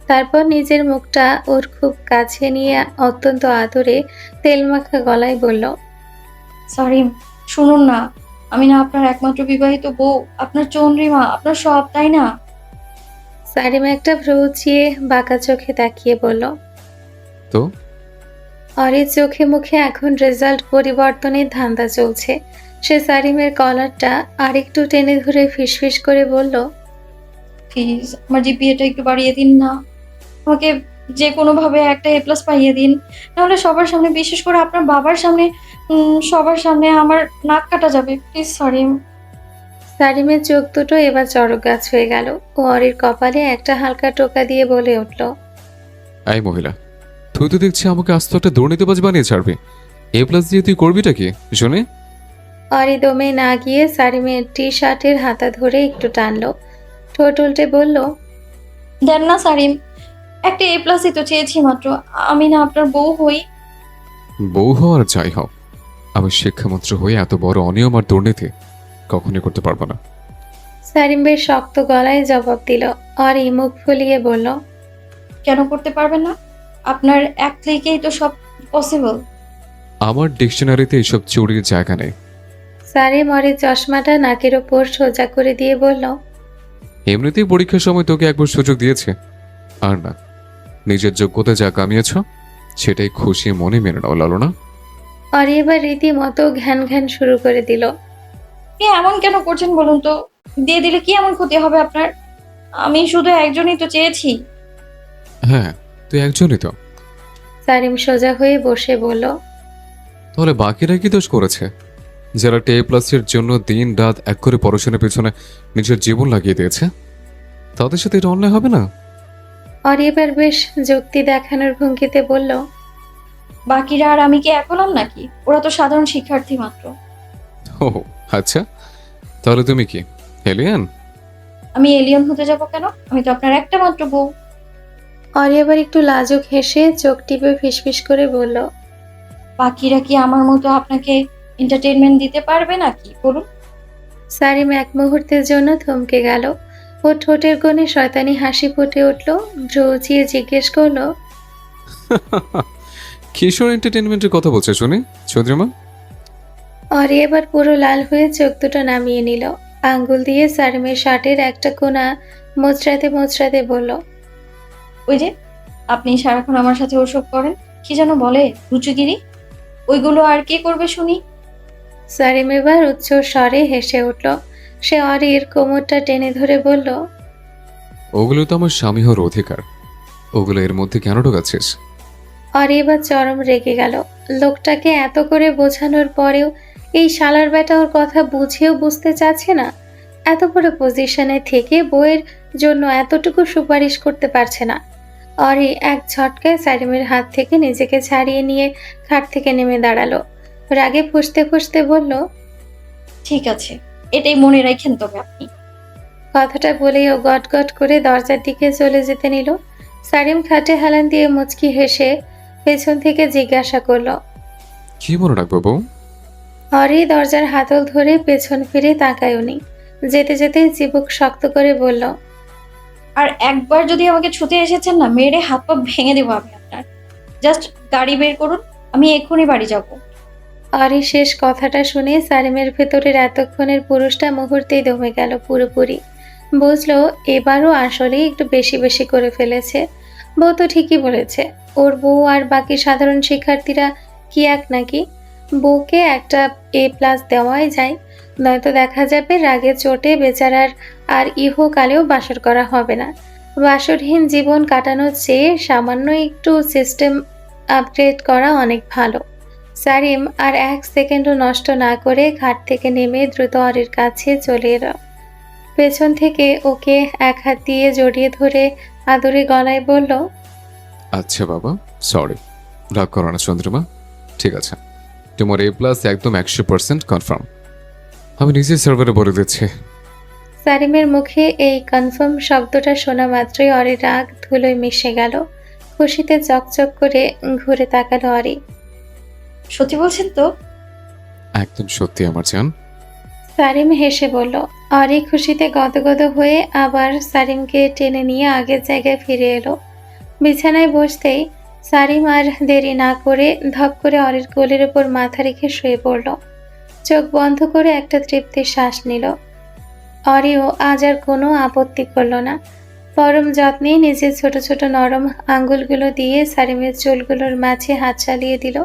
তারপর নিজের মুখটা ওর খুব কাছে নিয়ে অত্যন্ত আদরে তেলমাখা গলায় বলল, সরি, শুনুন না, আমি না আপনার একমাত্র বিবাহিত বউ, আপনার চন্দ্রিমা, আপনার সব, তাই না? সারিম একটা ভ্রু উঁচিয়ে বাঁকা চোখে তাকিয়ে বলল। তো অরির চোখে মুখে এখন রেজাল্ট পরিবর্তনের ধান্দা চলছে। সে সারিমের কলারটা আরেকটু টেনে ধরে ফিসফিস করে বলল, প্লিজ আমার জিপিএটা একটু বাড়িয়ে দিন না। আমাকে যে কোনোভাবে একটা এ প্লাস পাইয়ে দিন, নাহলে সবার সামনে, বিশেষ করে আপনার বাবার সামনে, সবার সামনে আমার নাক কাটা যাবে। প্লিজ সারিম। সারিমের চোখ দুটো এবার চড়ক গাছ হয়ে গেল। ও অরির কপালে একটা হালকা টোকা দিয়ে বলে উঠল, এই মহিলা, তুই তো দেখছি আমাকে আস্ত একটা দুর্নীতিবাজ বানিয়ে ছাড়বি। এ প্লাস দিয়ে তুই করবিটা কি শুনে? অরি দমে না গিয়ে সারিমের টি শার্টের হাতা ধরে একটু টানলো। ঠোঁট উল্টে বলল, দেন না সারিম, একটা এ প্লাসই তো চেয়েছি মাত্র। আমি না আপনার বউ হই? বউ হওয়ার যাই হোক, আমি শিক্ষামন্ত্রী হয়ে এত বড় অনিয়ম আর দুর্নীতি কখনই করতে পারবো না। সারিম বেশ শক্ত গলায় জবাব দিল। অরি মুখ ফুলিয়ে বলল, কেন করতে পারবেন না? আপনার এক ক্লিকেই তো সব পসিবল। আমার ডিকশনারিতে এসব চুরির জায়গা নেই। সারিম অরির চশমাটা নাকের ওপর সোজা করে দিয়ে বলল, এমনিতেই পরীক্ষার সময় তোকে একবার সুযোগ দিয়েছে, আর না, নিজের যোগ্যতা যা কামিয়েছ সেটাই খুশি মনে মেনে নাও, লালনা। অরি এবার রীতিমতো ঘ্যান ঘ্যান শুরু করে দিল। আপনি এমন কেন করছেন বলুন তো? দিয়ে দিলে কি এমন ক্ষতি হবে আপনার? আমি শুধু একজনই তো চেয়েছি। হ্যাঁ, তুই একজনই তো। সারিম সোজা হয়ে বসে বলল, তাহলে বাকিরা কি দোষ করেছে? যারা টে প্লাসের জন্য দিন রাত এক করে পড়াশোনার পেছনে নিজের জীবন লাগিয়ে দিয়েছে, তাদের সাথে এটা অন্যায় হবে না? অরি এবার বেশ যুক্তি দেখানোর ভঙ্গিতে বলল, বাকিরা আর আমি কি এক হলাম নাকি? ওরা তো সাধারণ শিক্ষার্থী মাত্র। ও আচ্ছা, তাহলে তুমি কি এলিয়ান? আমি এলিয়ন হতে যাব কেন? আমি তো আপনার একটা মাত্র বউ। অরি এবার একটু লাজুক হেসে চোখ টিপে ফিসফিস করে বলল, বাকিরা কি আমার মতো আপনাকে এন্টারটেইনমেন্ট দিতে পারবে নাকি বলুন? সারিম এক মুহূর্তের জন্য থমকে গেল। ও ঠোঁটের কোণে শয়তানি হাসি ফুটে উঠল। ভ্রু উঁচিয়ে জিজ্ঞেস করলো, কিশোর এন্টারটেনমেন্টের কথা বলছে শুনি চৌধুরীমা? অরি এবার পুরো লাল হয়ে চোখ দুটো নামিয়ে নিল। আঙ্গুল দিয়ে সারিমের শার্টের একটা কোণা মোচড়াতে মোচড়াতে বলল, ওই যে আপনি সারাক্ষণ আমার সাথে ওসব করেন, কি যেন বলে, রুচুগিরি, ওইগুলো আর কে করবে শুনি? সারিম এবার উচ্চ স্বরে হেসে উঠল। সে অরির কোমরটা টেনে ধরে বলল, ওগুলো তো আমার স্বামী হওয়ার অধিকার, ওগুলো এর মধ্যে কেন ঢোকাচ্ছিস? অরি এবার চরম রেগে গেল। লোকটাকে এত করে বোঝানোর পরেও এই শালার বেটা ওর কথা বুঝেও বুঝতে চাচ্ছে না। এত বড় পজিশনে থেকে বইয়ের জন্য এতটুকু সুপারিশ করতে পারছে না। অরি এক ঝটকায় সারিমের হাত থেকে নিজেকে ছাড়িয়ে নিয়ে খাট থেকে নেমে দাঁড়ালো। রাগে ফুঁসতে ফুঁসতে বলল, ঠিক আছে, এটাই মনে রাখেন তবে আপনি। কথাটা বলেই ও গট গট করে দরজার দিকে চলে যেতে নিল। সারিম খাটে হেলান দিয়ে মুচকি হেসে পেছন থেকে জিজ্ঞাসা করলো, কি মনে রাখবো বউ? অরি দরজার হাতল ধরে পেছন ফিরে তাকায় উনি। যেতে যেতে চিবুক শক্ত করে বলল, আর একবার যদি আমাকে ছুতে এসেছেন না, মেরে হাত পা ভেঙে দেবো আমি আপনার। জাস্ট গাড়ি বের করুন, আমি এক্ষুনি বাড়ি যাব। অরি শেষ কথাটা শুনে সারিমের ভেতরের এতক্ষণের পুরুষটা মুহূর্তেই দমে গেল পুরোপুরি। বুঝলো এবারও আসলে একটু বেশি বেশি করে ফেলেছে। বউ তো ঠিকই বলেছে, ওর বউ আর বাকি সাধারণ শিক্ষার্থীরা কি এক নাকি? বউকে একটা এ প্লাস দেওয়াই যায়, নয়তো দেখা যাবে রাগে চোটে বেচারার আর ইহকালেও বাসর করা হবে না। বাসরহীন জীবন কাটানোর চেয়ে সামান্য একটু সিস্টেম আপগ্রেড করা অনেক ভালো। সারিম আর এক সেকেন্ডও নষ্ট না করে ঘাট থেকে নেমে দ্রুত অরির কাছে চলে এলো। পেছন থেকে ওকে এক হাত দিয়ে জড়িয়ে ধরে আদরে গলায় বলল, আচ্ছা বাবা, সরি, রাগ করো না চন্দ্রিমা। ঠিক আছে, তোমার এ প্লাস একদম 100% কনফার্ম। আমি নিজে সার্ভারে বলে দিচ্ছি। সারিমের মুখে এই কনফার্ম শব্দটা শোনা মাত্রই অরির রাগ ধুলোয় মিশে গেল। খুশিতে চকচক করে ঘুরে তাকালো অরি। সত্যি বলছেন তো? একদম সত্যি আমার জান। সারিম হেসে বলল। অরি খুশিতে গদগদ হয়ে আবার সারিমকে টেনে নিয়ে আগের জায়গায় ফিরে এলো। বিছানায় বসতেই সারিম আর দেরি না করে ধপ করে অরির কোলের উপর মাথা রেখে শুয়ে পড়ল। চোখ বন্ধ করে একটা তৃপ্তির শ্বাস নিল। অরিও আজ আর কোনো আপত্তি করল না। পরম যত্নে নিজের ছোট ছোট নরম আঙ্গুলগুলো দিয়ে সারিমের চুলগুলোর মাঝে হাত চালিয়ে দিল।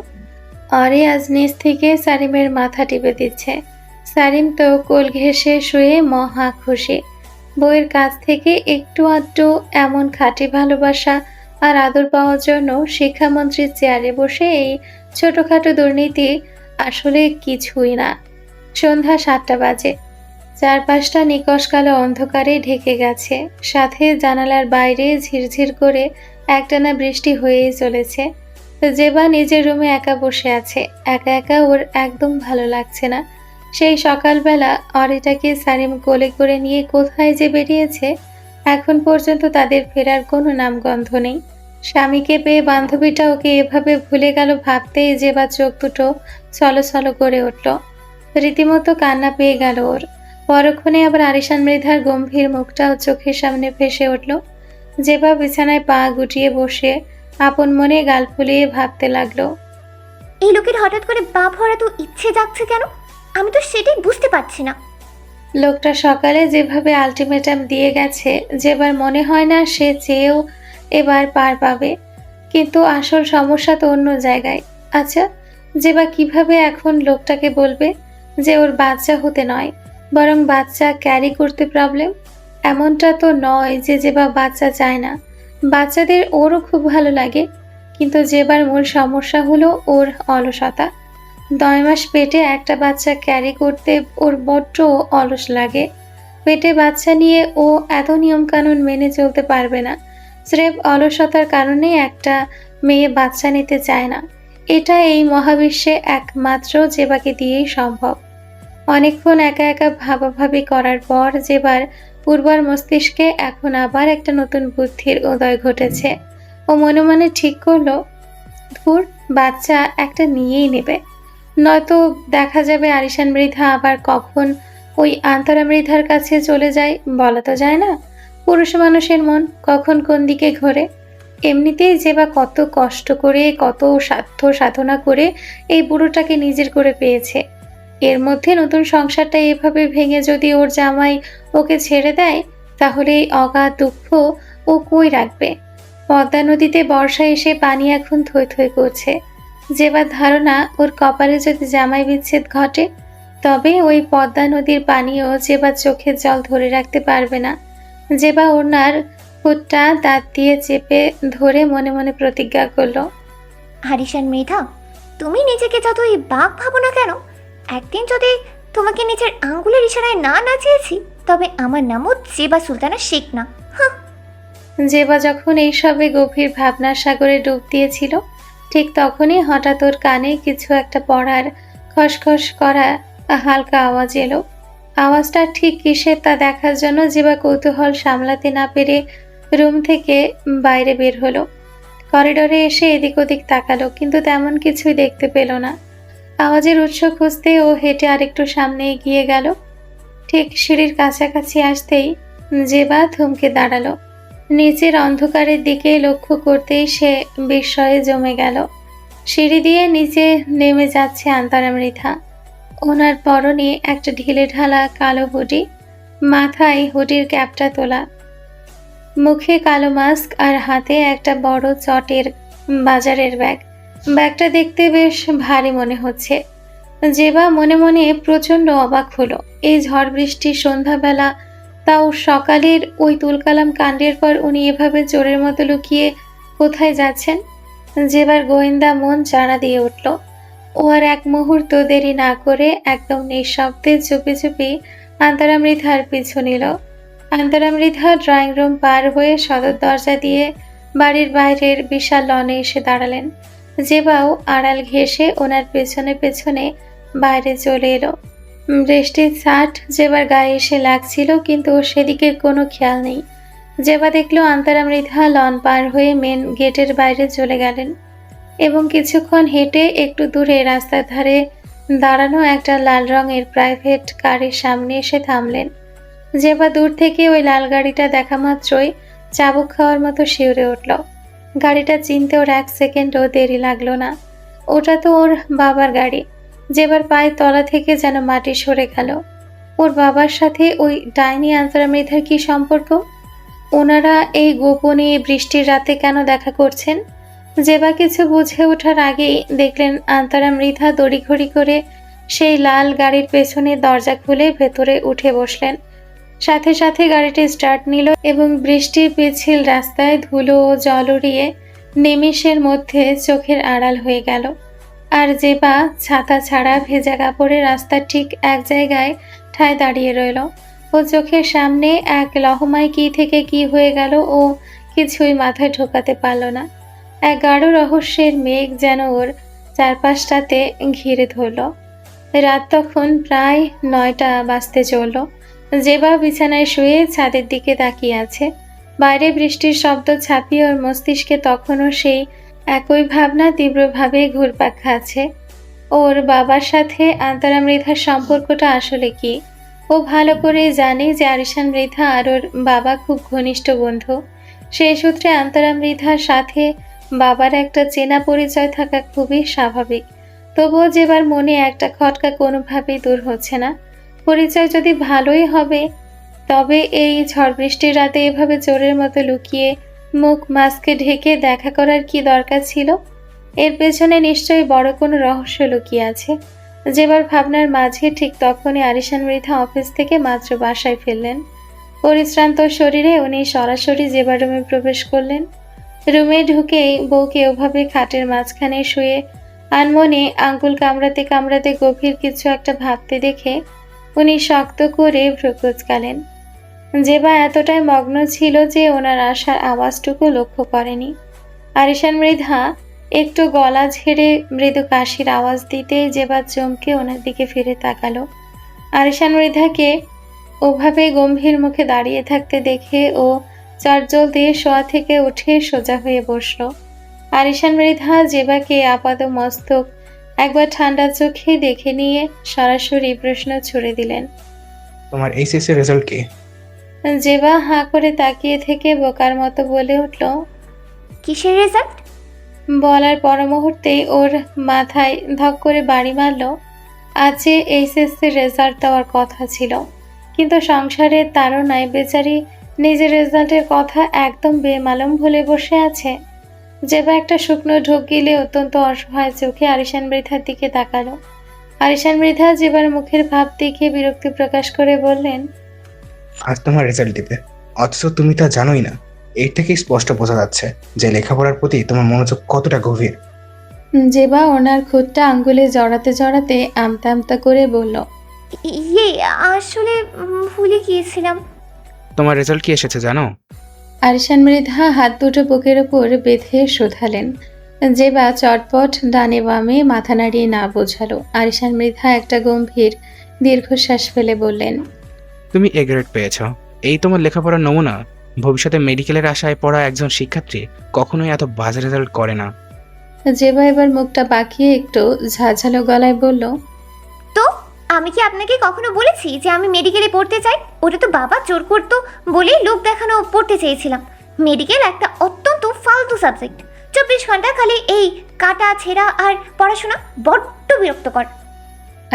অরি আজ নিচ থেকে সারিমের মাথা টিপে দিচ্ছে। সারিম তো কোল ঘেঁষে শুয়ে মহা খুশি। বউয়ের কাছ থেকে একটু আধটু এমন খাঁটি ভালোবাসা আর আদর পাওয়ার জন্য শিক্ষামন্ত্রীর চেয়ারে বসে এই ছোটখাটো দুর্নীতি আসলে কিছুই না। সন্ধ্যা 7টা বাজে। চারপাশটা নিকষ কালো অন্ধকারে ঢেকে গেছে, সাথে জানালার বাইরে ঝিরঝির করে একটানা বৃষ্টি হয়েই চলেছে। জেবা নিজের রুমে একা বসে আছে। একা একা ওর একদম ভালো লাগছে না। সেই সকালবেলা অরিটাকে সারিম কোলে করে নিয়ে কোথায় যে বেরিয়েছে, এখন পর্যন্ত তাদের ফেরার কোনো নামগন্ধ নেই। স্বামীকে পেয়ে বান্ধবীটা ওকে এভাবে ভুলে গেল ভাবতেই জেবা চোখ দুটো ছলছল করে উঠল। রীতিমতো কান্না পেয়ে গেল ওর। পরক্ষণে আবার আরিশান মৃধার গম্ভীর মুখটাও চোখের সামনে ভেসে উঠল। জেবা বিছানায় পা গুটিয়ে বসে আপন মনে গাল ফুলিয়ে ভাবতে লাগলো। এই লোকের হঠাৎ করে বাপ হওয়ার তো ইচ্ছে যাচ্ছে কেন? আমি তো সেটাই বুঝতে পারছি না। লোকটা সকালে যেভাবে আলটিমেটাম দিয়ে গেছে, যেবার মনে হয় না সে চেয়েও এবার পার পাবে। কিন্তু আসল সমস্যা তো অন্য জায়গায়। আচ্ছা, যেবা কিভাবে এখন লোকটাকে বলবে যে ওর বাচ্চা হতে নয়, বরং বাচ্চা ক্যারি করতে প্রবলেম? এমনটা তো নয় যে যেবা বাচ্চা চায় না। বাচ্চাদের ওরও খুব ভালো লাগে, কিন্তু যেবার মূল সমস্যা হলো ওর অলসতা। 9 মাস পেটে একটা বাচ্চা ক্যারি করতে ওর বড্ড অলস লাগে। পেটে বাচ্চা নিয়ে ও এত নিয়মকানুন মেনে চলতে পারবে না। স্রেফ অলসতার কারণে একটা মেয়ে বাচ্চা নিতে চায় না। এটা এই মহাবিশ্বে একমাত্র জেবাকে দিয়েই সম্ভব। অনেকক্ষণ একা একা ভাবাভাবি করার পর জেবার পূর্বার মস্তিষ্কে এখন আবার একটা নতুন বুদ্ধির উদয় ঘটেছে। ও মনে মনে ঠিক করলো, ধুর, বাচ্চা একটা নিয়েই নেবে। নয়তো দেখা যাবে আরিশান মৃধা আবার কখন ওই আন্তরা মৃধার কাছে চলে যায় বলা তো যায় না। পুরুষ মানুষের মন কখন কোন দিকে ঘোরে। এমনিতেই যে বা কত কষ্ট করে, কত সাধ্য সাধনা করে এই বুড়োটাকে নিজের করে পেয়েছে। এর মধ্যে নতুন সংসারটা এভাবে ভেঙে যদি ওর জামাই ওকে ছেড়ে দেয়, তাহলে এই অগাধ দুঃখ ও কই রাখবে? পদ্মা নদীতে বর্ষা এসে পানি এখন থই থই করছে। যেবার ধারণা ওর কপালে যদি জামাই বিচ্ছেদ ঘটে, তবে ওই পদ্মা নদীর পানিও যেবার চোখের জল ধরে রাখতে পারবে না। যেবা ওনার হুটটা দাঁত দিয়ে চেপে ধরে মনে মনে প্রতিজ্ঞা করলো, আরিশান মৃধা, তুমি নিজেকে যতই বাঘ ভাবো না কেন, একদিন যদি তোমাকে নিজের আঙ্গুলের ইশারায় না নাচিয়েছি, তবে আমার নামও জেবা সুলতানা শেখ না। যেবা যখন এইসবে গভীর ভাবনার সাগরে ডুব দিয়েছিল, ঠিক তখনই হঠাৎ ওর কানে কিছু একটা পড়ার খসখস করা হালকা আওয়াজ এলো। আওয়াজটা ঠিক কিসের তা দেখার জন্য যেবা কৌতূহল সামলাতে না পেরে রুম থেকে বাইরে বের হলো। করিডোরে এসে এদিক ওদিক তাকালো, কিন্তু তেমন কিছুই দেখতে পেল না। আওয়াজের উৎস খুঁজতে ও হেঁটে আরেকটু সামনে এগিয়ে গেল। ঠিক সিঁড়ির কাছাকাছি আসতেই যেবা থমকে দাঁড়ালো। নিচের অন্ধকারের দিকে লক্ষ্য করতেই সে বিস্ময়ে জমে গেল। সিঁড়ি দিয়ে নিচে নেমে যাচ্ছে আন্তরা মৃধা। ওনার পরনে একটা ঢিলে ঢালা কালো হুডি, মাথায় হুডির ক্যাপটা তোলা, মুখে কালো মাস্ক আর হাতে একটা বড় চটের বাজারের ব্যাগ। ব্যাগটা দেখতে বেশ ভারী মনে হচ্ছে। যেবা মনে মনে প্রচণ্ড অবাক হলো। এই ঝড় বৃষ্টির সন্ধ্যাবেলা, তাও সকালের ওই তুলকালাম কাণ্ডের পর উনি এভাবে চোরের মতো লুকিয়ে কোথায় যাচ্ছেন? যেবার গোয়েন্দা মন জানা দিয়ে উঠল। ও আর এক মুহূর্ত দেরি না করে একদম নিঃশব্দে চুপি চুপি আন্তরা মৃধার পিছু নিল। আন্তরা মৃধা ড্রয়িং রুম পার হয়ে সদর দরজা দিয়ে বাড়ির বাইরের বিশাল লনে এসে দাঁড়ালেন। যেবাও আড়াল ঘেঁষে ওনার পেছনে পেছনে বাইরে চলে এলো। বৃষ্টির ছাট যেবার গায়ে এসে লাগছিল, কিন্তু ওর সেদিকে কোনো খেয়াল নেই। যেবা দেখলো আন্তরা মৃধা লন পার হয়ে মেন গেটের বাইরে চলে গেলেন এবং কিছুক্ষণ হেঁটে একটু দূরে রাস্তার ধারে দাঁড়ানো একটা লাল রঙের প্রাইভেট কারের সামনে এসে থামলেন। যেবা দূর থেকে ওই লাল গাড়িটা দেখা মাত্রই চাবুক খাওয়ার মতো শিউরে উঠল। গাড়িটা চিনতে ওর 1 সেকেন্ডও দেরি লাগলো না। ওটা তো ওর বাবার গাড়ি। যেবার পায়ের তলা থেকে যেন মাটি সরে গেল। ওর বাবার সাথে ওই ডাইনি আন্তরা মৃধার কি সম্পর্ক? ওনারা এই গোপনে বৃষ্টির রাতে কেন দেখা করছেন? যেবা কিছু বুঝে ওঠার আগেই দেখলেন আন্তরা মৃধা দড়িঘড়ি করে সেই লাল গাড়ির পেছনে দরজা খুলে ভেতরে উঠে বসলেন। সাথে সাথে গাড়িটি স্টার্ট নিল এবং বৃষ্টির পিছিল রাস্তায় ধুলো ও জল উড়িয়ে নিমেষের মধ্যে চোখের আড়াল হয়ে গেল। আর জেবা ছাতা ছাড়া ভেজা কাপড়ে রাস্তার ঠিক এক জায়গায় ঠায় দাঁড়িয়ে রইল। ও চোখের সামনে এক লহমায় কি থেকে কি হয়ে গেল ও কিছুই মাথায় ঢোকাতে পারল না। এক গাঢ় রহস্যের মেঘ যেন ওর চারপাশটাতে ঘিরে ধরল। রাত তখন প্রায় 9টা বাজতে চলল। জেবা বিছানায় শুয়ে ছাদের দিকে তাকিয়ে আছে। বাইরে বৃষ্টির শব্দ ছাপিয়ে ওর মস্তিষ্কে তখনও সেই একই ভাবনা তীব্রভাবে ঘুরপাক খাচ্ছে। ওর বাবার সাথে আন্তরা মৃধার সম্পর্কটা আসলে কি? ও ভালো করে জানে যে আরিশান মৃধা আর ওর বাবা খুব ঘনিষ্ঠ বন্ধু। সেই সূত্রে আন্তরা মৃধার সাথে বাবার একটা চেনা পরিচয় থাকা খুবই স্বাভাবিক। তবুও যেবার মনে একটা খটকা কোনোভাবেই দূর হচ্ছে না। পরিচয় যদি ভালোই হবে, তবে এই ঝড় বৃষ্টির রাতে এভাবে চোরের মতো লুকিয়ে মুখ মাস্কে ঢেকে দেখা করার কি দরকার ছিল? এর পেছনে নিশ্চয়ই বড় কোনো রহস্য লুকিয়ে আছে। যেবার ভাবনার মাঝে ঠিক তখনই আরিশান মৃধা অফিস থেকে মাত্র বাসায় ফিরলেন। পরিশ্রান্ত শরীরে উনি সরাসরি জেবার রুমে প্রবেশ করলেন। রুমে ঢুকেই বউকে ওভাবে খাটের মাঝখানে শুয়ে আনমনে আঙ্গুল কামড়াতে কামড়াতে গভীর কিছু একটা ভাবতে দেখে উনি শক্ত করে ভ্রু কুঁচকালেন। জেবা এতটাই মগ্ন ছিল যে ওনার আসার আওয়াজটুকু লক্ষ্য করেনি। আরিশান মৃধা একটু গলা ঝেড়ে মৃদু কাশির আওয়াজ দিতে জেবা চমকে ওনার দিকে ফিরে তাকালো। আরিশান মৃধাকে ওভাবে গম্ভীর মুখে দাঁড়িয়ে থাকতে দেখে ও চটজল দিয়ে শোয়া থেকে উঠে সোজা হয়ে বসলো। আরিশান মৃধা জেবাকে আপাত মস্তক একবার ঠান্ডা চোখে দেখে নিয়ে সরাসরি প্রশ্ন ছুড়ে দিলেন। তোমার এইচএসসি রেজাল্ট কি? জেবা হাঁ করে তাকিয়ে থেকে বোকার মতো বলে উঠল। কিসের রেজাল্ট? বলার পর মুহূর্তেই ওর মাথায় ধক করে বাড়ি মারল। আজকে এইচএসসি রেজাল্ট দেওয়ার কথা ছিল, কিন্তু সংসারের তাড়নায় বেচারি নিজের রেজাল্টের কথা একদম বেমালুম ভুলে বসে আছে। জেবা একটা শুকনো ঢোক গিলে অত্যন্ত অসহায় চোখে আরিশান মৃধার দিকে তাকালো। আরিশান মৃধা জেবার মুখের ভাব দেখে বিরক্তি প্রকাশ করে বললেন, আজ তোমার রেজাল্ট দিবে, অথচ তুমি তা জানোই না। এর থেকেই স্পষ্ট বোঝা যাচ্ছে যে লেখাপড়ার প্রতি তোমার মনোযোগ কতটা গভীর। জেবা ওনার খুঁটটা আঙ্গুলে জড়াতে জড়াতে আমতা আমতা করে বলল, ইয়ে আসলে ভুলে গিয়েছিলাম। তোমার রেজাল্ট কি এসেছে জানো? আরিশান মৃধা হাত দুটো বুকের ওপর বেঁধে শোধালেন। জেবা চটপট ডানে বামে মাথা নাড়িয়ে না বোঝালো। আরিশান মৃধা একটা গম্ভীর দীর্ঘশ্বাস ফেলে বললেন, তুমি এ গ্রেড পেয়েছ, এই তোমার লেখাপড়ার নমুনা। ভবিষ্যতে মেডিকেলের আশায় পড়া একজন শিক্ষার্থী কখনোই এত বাজে রেজাল্ট করে না। জেবা এবার মুখটা বাঁকিয়ে একটু ঝাঝালো গলায় বলল, তো আমি কি আপনাকে কখনো বলেছি যে আমি মেডিকেলে পড়তে চাই? ওটা তো বাবা জোর করতো বলেই লোক দেখানো পড়তে চেয়েছিলাম। মেডিকেল একটা অত্যন্ত ফালতু সাবজেক্ট। 24 ঘন্টা খালি এই কাটা ছেঁড়া আর পড়াশোনা, বড্ড বিরক্তকর।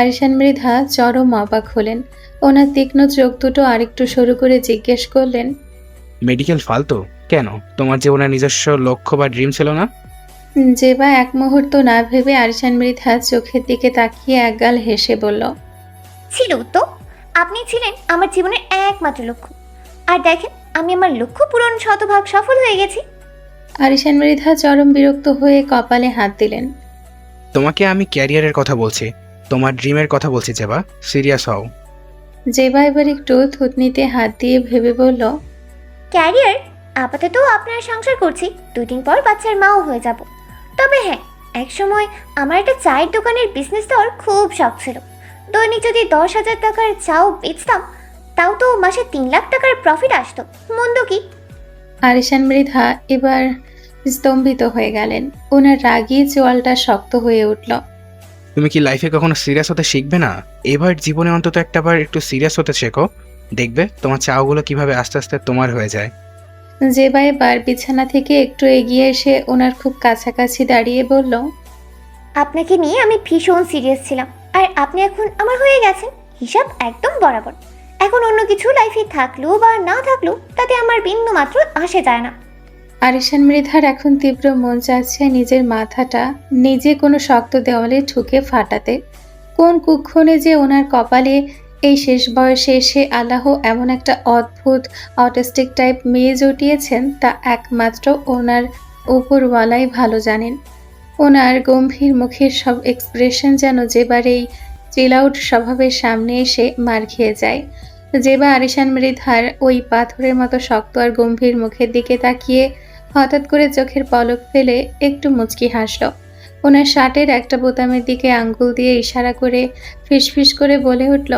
আরিশান মৃধা চরম অবাক হলেন। ওনার তীক্ষ্ণ চোখ দুটো আরেকটু সরু করে জিজ্ঞেস করলেন, মেডিকেল ফালতু কেন? তোমার জীবনের নিজস্ব লক্ষ্য বা ড্রিম ছিল না? জেবা এক মুহূর্ত না ভেবে আরিশান মৃধার চোখের দিকে তাকিয়ে একগাল হেসে বলল, ছিল তো। আপনি ছিলেন আমার জীবনের একমাত্র লক্ষ্য। আর দেখেন, আমি আমার লক্ষ্য পূরণ শতভাগ সফল হয়ে গেছি। আরিশান মৃধা চরম বিরক্ত হয়ে কপালে হাত দিলেন। তোমাকে আমি ক্যারিয়ারের কথা বলছি, তোমার ড্রিমের কথা বলছি। জেবা, সিরিয়াস হও। জেবা এবার একটু থুতনিতে হাত দিয়ে ভেবে বলল, ক্যারিয়ার আপাতত আপনার সংসার করছি, 2 দিন পর বাচ্চার মাও হয়ে যাব। তবে হ্যাঁ, একসময় আমার একটা চায়ের দোকানের বিজনেস দেওয়ার খুব শখ ছিল। দৈনিক যদি 10,000 টাকার চাও বেচতাম, তাও তো মাসে 3 লাখ টাকার প্রফিট আসতো। মন্দ কি? আরিশান মৃধা এবার স্তম্ভিত হয়ে গেলেন। ওনার রাগী চোয়ালটা শক্ত হয়ে উঠল। তুমি কি লাইফে কখনো সিরিয়াস হতে শিখবে না? এবার জীবনে অন্তত একটাবার একটু সিরিয়াস হতে শেখো, দেখবে তোমার চাওগুলো কিভাবে আস্তে আস্তে তোমার হয়ে যায়। জেবা এবার বিছানা থেকে একটু এগিয়ে এসে ওনার খুব কাছাকাছি দাঁড়িয়ে বলল, আপনাকে নিয়ে আমি ভীষণ সিরিয়াস ছিলাম, আর আপনি এখন আমার হয়ে গেছেন। হিসাব একদম বরাবর। এখন অন্য কিছু লাইফে থাকলেও বা না থাকলেও তাতে আমার বিন্দু মাত্র আসে যায় না। আরিশান মৃধার এখন তীব্র মন চাচ্ছে নিজের মাথাটা নিজে কোনো শক্ত দেওয়ালে ঠুকে ফাটাতে। কোন কুক্ষণে যে ওনার কপালে এই শেষ বয়সে এসে আল্লাহ এমন একটা অদ্ভুত অটিস্টিক টাইপ মেয়ে জুটিয়েছেন তা একমাত্র ওনার উপরওয়ালাই ভালো জানেন। ওনার গম্ভীর মুখের সব এক্সপ্রেশন যেন যেবারেই চিল আউট স্বভাবের সামনে এসে মার খেয়ে যায়। জেবা আরিশান মৃধার ওই পাথরের মতো শক্ত আর গম্ভীর মুখের দিকে তাকিয়ে হঠাৎ করে চোখের পলক ফেলে একটু মুচকি হাসল। ওনার শার্টের একটা বোতামের দিকে আঙ্গুল দিয়ে ইশারা করে ফিসফিস করে বলে উঠল,